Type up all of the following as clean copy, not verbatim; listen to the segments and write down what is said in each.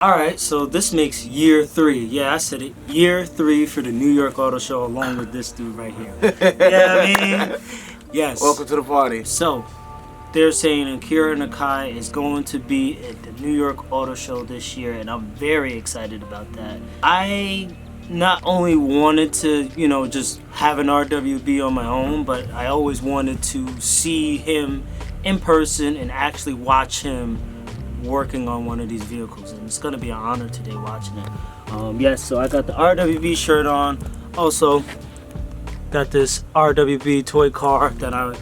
Alright, so this makes year 3. Yeah, I said it. Year 3 for the New York Auto Show along with this dude right here. Yeah, I mean, yes. Welcome to the party. So, they're saying AKIRA NAKAI is going to be at the New York Auto Show this year, and I'm very excited about that. I not only wanted to, just have an RWB on my own, but I always wanted to see him in person and actually watch him working on one of these vehicles, and it's going to be an honor today watching it. Yes, so I got the RWB shirt on. Also got this RWB toy car that I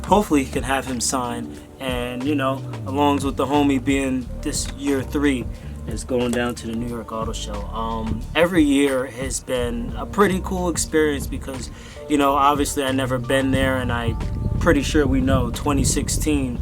hopefully can have him sign, and along with the homie being this year 3 is going down to the New York Auto Show. Every year has been a pretty cool experience because obviously I never been there, and I pretty sure we know 2016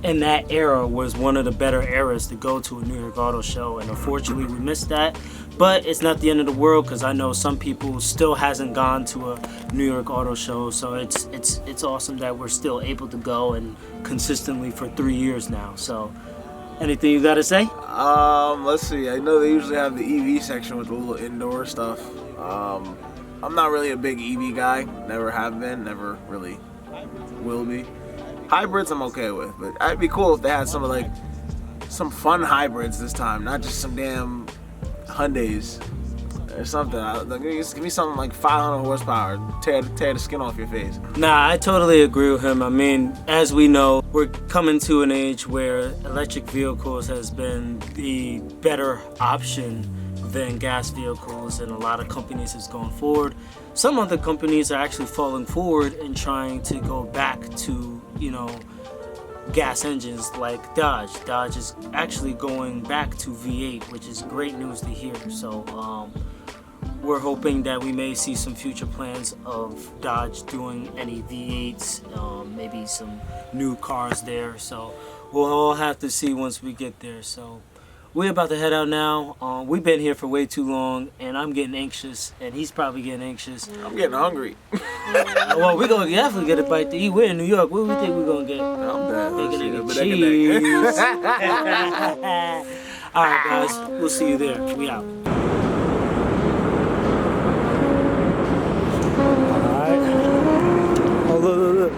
in that era was one of the better eras to go to a New York Auto Show, and unfortunately we missed that. But it's not the end of the world, because I know some people still hasn't gone to a New York Auto Show, so it's awesome that we're still able to go, and consistently for 3 years now. So anything you gotta say? Let's see. I know they usually have the EV section with the little indoor stuff. I'm not really a big EV guy. Never have been. Never really will be. Hybrids I'm okay with, but it'd be cool if they had some fun hybrids this time, not just some damn Hyundais or something. Give me something like 500 horsepower, tear the skin off your face. Nah, I totally agree with him. I mean, as we know, we're coming to an age where electric vehicles has been the better option than gas vehicles, and a lot of companies is going forward. Some other companies are actually falling forward and trying to go back to, gas engines like Dodge. Dodge is actually going back to V8, which is great news to hear. So we're hoping that we may see some future plans of Dodge doing any V8s, maybe some new cars there. So we'll all have to see once we get there. So we're about to head out now. We've been here for way too long, and I'm getting anxious, and he's probably getting anxious. I'm getting hungry. Well, we're going to definitely get a bite to eat. We're in New York. What do we think we're going to get? I'm bad. Bacon, egg, and cheese. All right, guys. We'll see you there. We out. All right. Oh, look.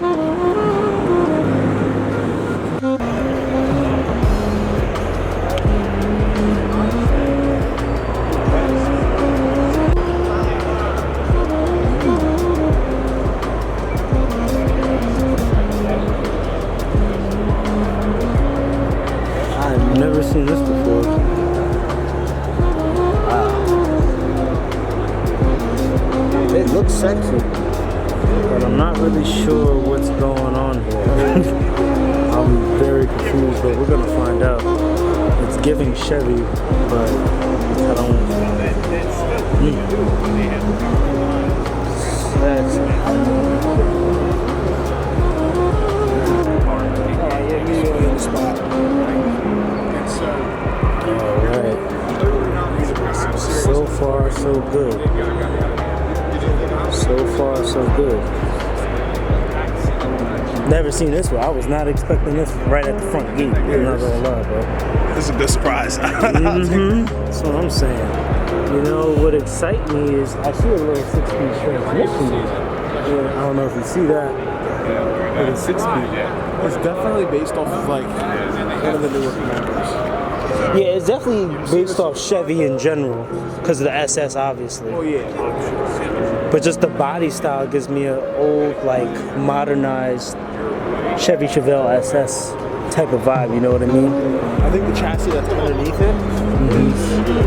Never seen this before. Wow. It looks sexy, but I'm not really sure what's going on here. I'm very confused, but we're gonna find out. It's giving Chevy, but I don't. So far, so good. So far, so good. Never seen this one. I was not expecting this right at the front gate. I'm not gonna lie, bro. This is a good surprise. That's what I'm saying. What excites me is I see a little 6-speed transmission. I don't know if you see that. But it's 6-speed. It's definitely based off of one of the newer commanders. Yeah, it's definitely based off Chevy in general, because of the SS, obviously. Oh yeah. But just the body style gives me an old, modernized Chevy Chevelle SS type of vibe. You know what I mean? I think the chassis that's underneath it is the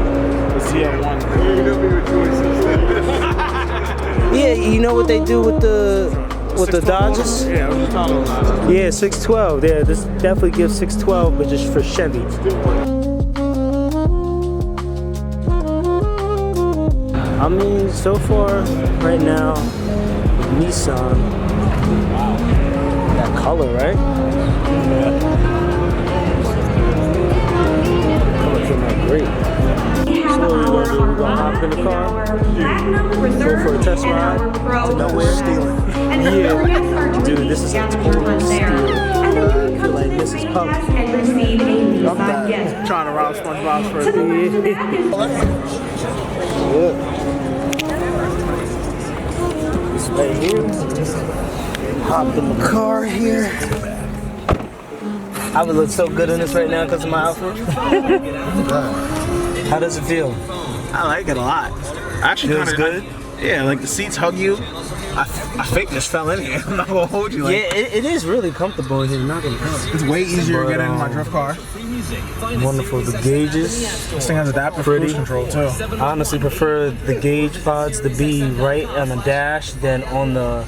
ZL1. Yeah, you know what they do with the Dodges? Yeah, I was just talking about that. Yeah, 612. Yeah, this definitely gives 612, but just for Chevy. I mean, so far, right now, Nissan. Wow. That color, right? Yeah. Color came out great. So what we're gonna do, we're gonna hop in the car, go for a test ride to nowhere. Stealing. Yeah. Dude, this is a total steal. feel like Mrs. Puff. I'm trying to rob SpongeBob for a Right here. Hop in the car here. I would look so good in this right now because of my outfit. How does it feel? I like it a lot. Actually, Feels good? Yeah, like the seats hug you. I fake just fell in here. I'm not gonna hold you. Like, Yeah, it is really comfortable in here. Not gonna count. it's way easier to get in my drift car. Wonderful. The gauges. This thing has adaptive cruise control too. I honestly prefer the gauge pods to be right on the dash than on the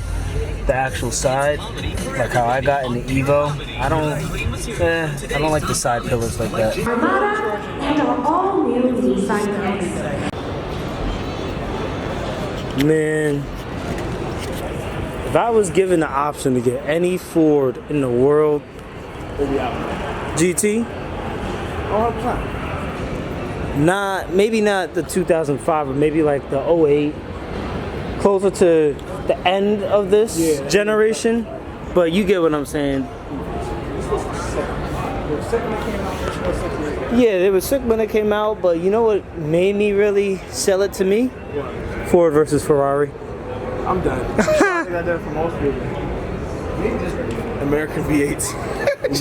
actual side, like how I got in the Evo. I don't like the side pillars like that. Armada and our all-new Nissan X. Man, if I was given the option to get any Ford in the world, GT, maybe not the 2005, but maybe like the 08, closer to the end of this generation. But you get what I'm saying. Yeah, they were sick when it came out, but you know what made me really sell it to me? Ford versus Ferrari. I'm done. I think I did it for most people. American V8s.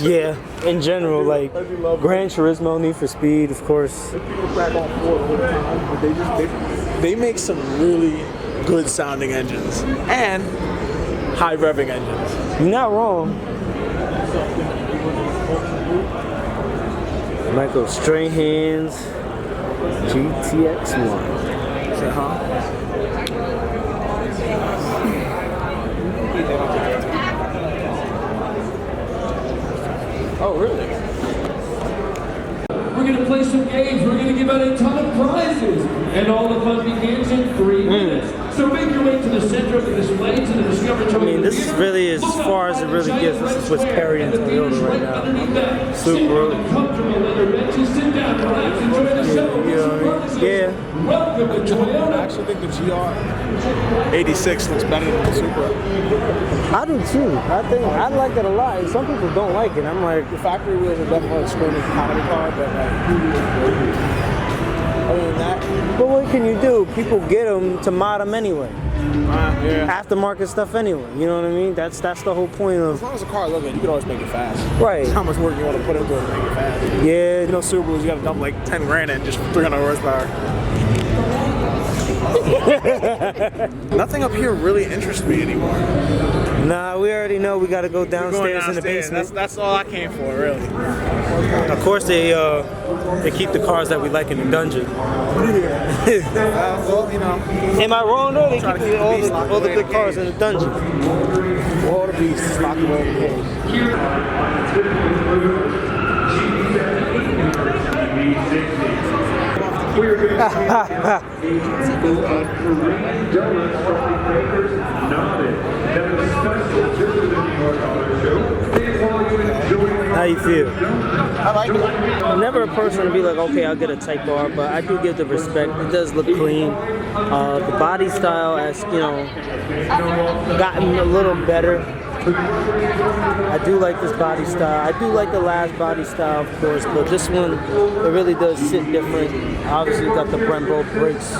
Yeah, in general, like Gran Turismo, Need for Speed, of course. People crack on Ford all the time, but they make some really good sounding engines and high revving engines. You're not wrong. Michael Strahan's GTX1. Oh, really? We're going to play some games. We're going to give out a ton of prizes. And all the fun begins in 3 minutes. So make your way to the center of the display to the Discover Toyota. I mean, this is really as far as it really gets. This is what's Perry and Toyota right now. Super. Comfortable leather benches. Sit down, relax, enjoy the show. Yeah. Welcome to Toyota. I actually think the GR86 looks better than the Supra. I do too. I like it a lot. And some people don't like it. I'm like, The factory wheels are definitely a screaming comedy car, but like, other than that, but what can you do? People get them to mod them anyway. yeah. Aftermarket stuff anyway. You know what I mean? That's the whole point As of. long as the car looks good, you can always make it fast. Right. How much work you want to put into it to make it fast? Yeah. You know, Subarus, you gotta dump like 10 grand in just 300 horsepower. Nothing up here really interests me anymore. Nah, we already know we got to go downstairs in the basement. That's all I came for, really. Of course, they keep the cars that we like in the dungeon. Well, you know. Am I wrong though? They Trying to keep keep the beast locked all the away good in the cars cage. in the dungeon. All the beasts locked away in the cage. We're going to Korean donuts from the bakers nodded. That is special to the New York Auto Show. How you feel? I like it. I'm never a person to be like, okay, I'll get a Type R, but I do give the respect. It does look clean. The body style has, gotten a little better. I do like this body style. I do like the last body style, of course, but this one, it really does sit different. Obviously, you got the Brembo brakes,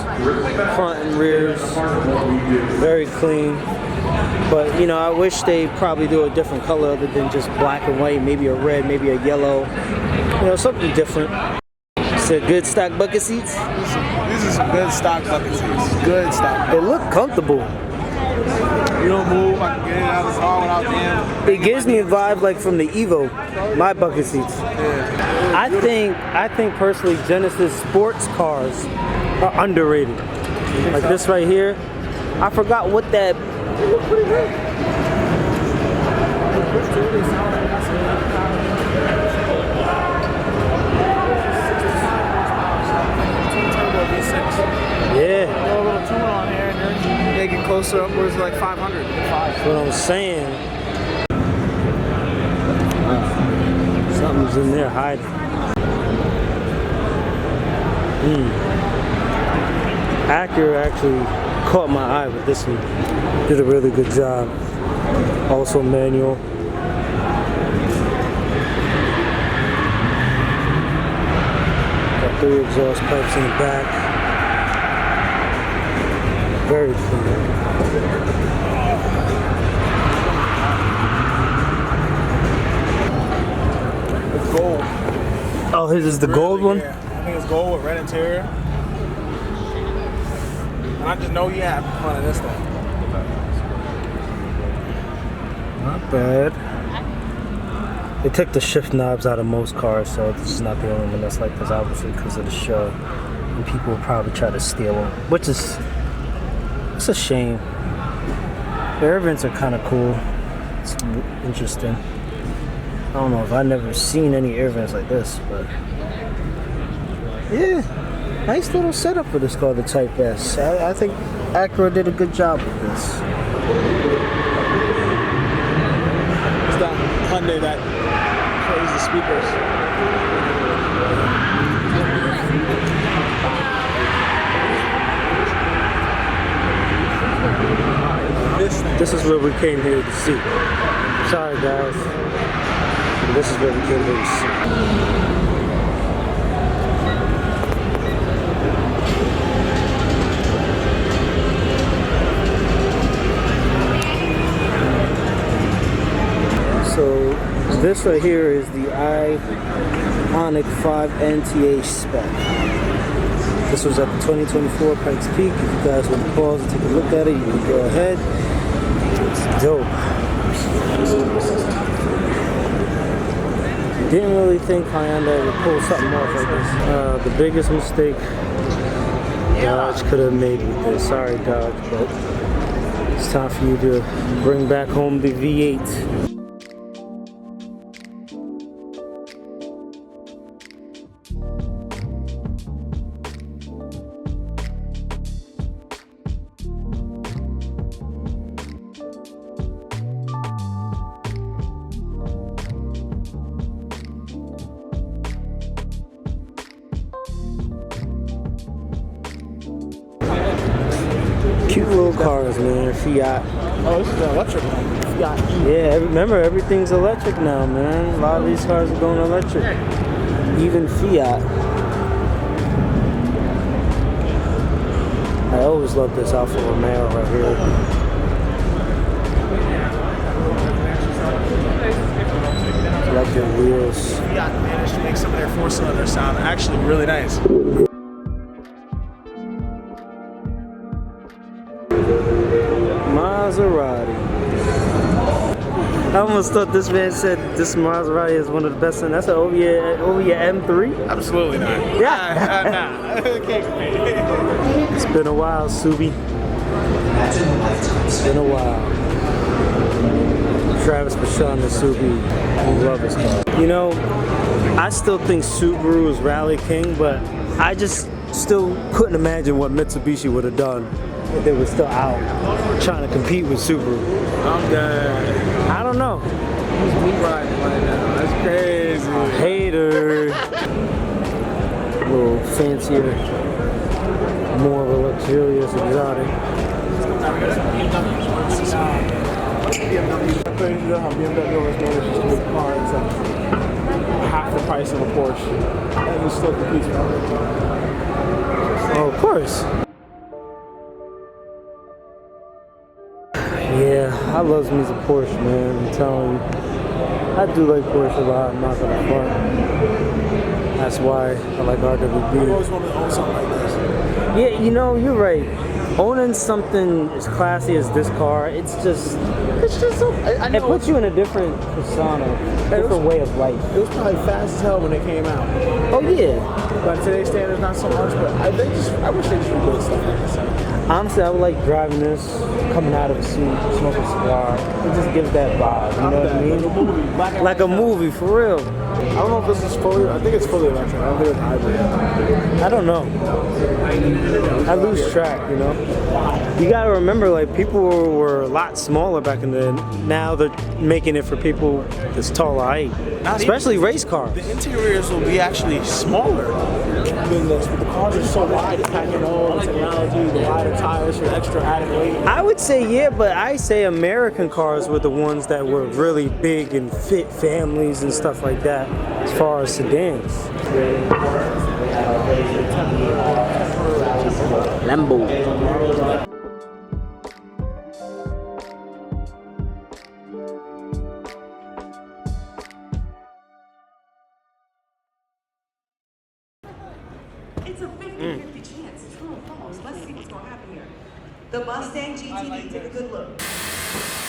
front and rears, very clean. But, I wish they probably do a different color other than just black and white, maybe a red, maybe a yellow, something different. It's a good stock bucket seats. These are some good stock bucket seats. Good stock. They look comfortable. You don't move, I can get in and out of the car without damn. It gives me a vibe like from the Evo, my bucket seats. Yeah. I think personally Genesis sports cars are underrated. Like this right here. I forgot what that. It looks pretty good. Yeah. Throw a little tune on here and then make it closer upwards to like 500. That's what I'm saying. Something's in there hiding. AKIRA actually caught my eye with this one. Did a really good job. Also manual. 3 exhaust pipes in the back. Very clean. It's gold. Oh, his is the gold one? Yeah. I think it's gold with red interior. And I just know you have fun of this thing. Not bad. They took the shift knobs out of most cars, so this is not the only one that's like this, obviously, because of the show. And people will probably try to steal them, which is, it's a shame. The air vents are kind of cool. It's interesting. I don't know if I've never seen any air vents like this, but yeah, nice little setup for this car, the Type S. I think AKIRA did a good job with this. It's that Hyundai that plays the speakers. This is what we came here to see. Sorry guys. This is what we came here to see. So this right here is the Ioniq 5 NTA spec. This was at the 2024 Pikes Peak. If you guys want to pause and take a look at it, you can go ahead. It's dope. Didn't really think Hyundai would pull something off like this. The biggest mistake Dodge could have made with this. Sorry Dodge, but it's time for you to bring back home the V8. Cute little cars, man. Fiat. Oh, this is an electric one. Fiat. Yeah, remember, everything's electric now, man. A lot of these cars are going electric. Even Fiat. I always love this Alfa Romeo right here. Electric wheels. Fiat managed to make some of their 4-cylinder sound actually really nice. Maserati. I almost thought this man said this Maserati is one of the best, and that's an over your M3? Absolutely not. Yeah. Nah. It can't compete. It's been a while, Subi. It's been a while. Travis Bashan and Subi, we love this car. You know, I still think Subaru is Rally King, but I just still couldn't imagine what Mitsubishi would have done if they were still out trying to compete with Subaru. I'm done. I don't know. Who's me riding right now? That's crazy. Hater. A little fancier, more of a luxurious exotic. Crazy how BMW has managed to make cars at half the price of a Porsche, and it still competes with it. Oh, of course. Yeah, I love me some Porsche, man. I'm telling you. I do like Porsche a lot, I'm not gonna front. That's why I like RWB. I've always wanted to own something like this. Yeah, you know, you're right. Owning something as classy as this car, it's just so, it puts you in a different persona, different way of life. It was probably fast as hell when it came out. Oh yeah. But today's standards not so much, but I wish they just rebuilt stuff like this. Honestly, I would like driving this, coming out of a seat, smoking a cigar. It just gives that vibe, you know what I mean? Like a movie. Like a movie, for real. I don't know if this is fully, I think it's fully electric. I don't think it's hybrid. I don't know. I lose track, you know? You gotta remember, like, people were a lot smaller back in the day. Now they're making it for people this taller height. Especially race cars. The interiors will be actually smaller than this, but the cars are so wide, it's packing all the technology, the wider tires for extra added weight. I would say yeah, but I say American cars were the ones that were really big and fit families and stuff like that as far as sedans. Lambo. It's a 50-50 chance. True or false? Let's see what's going to happen here. The Mustang GTD. Take a good look.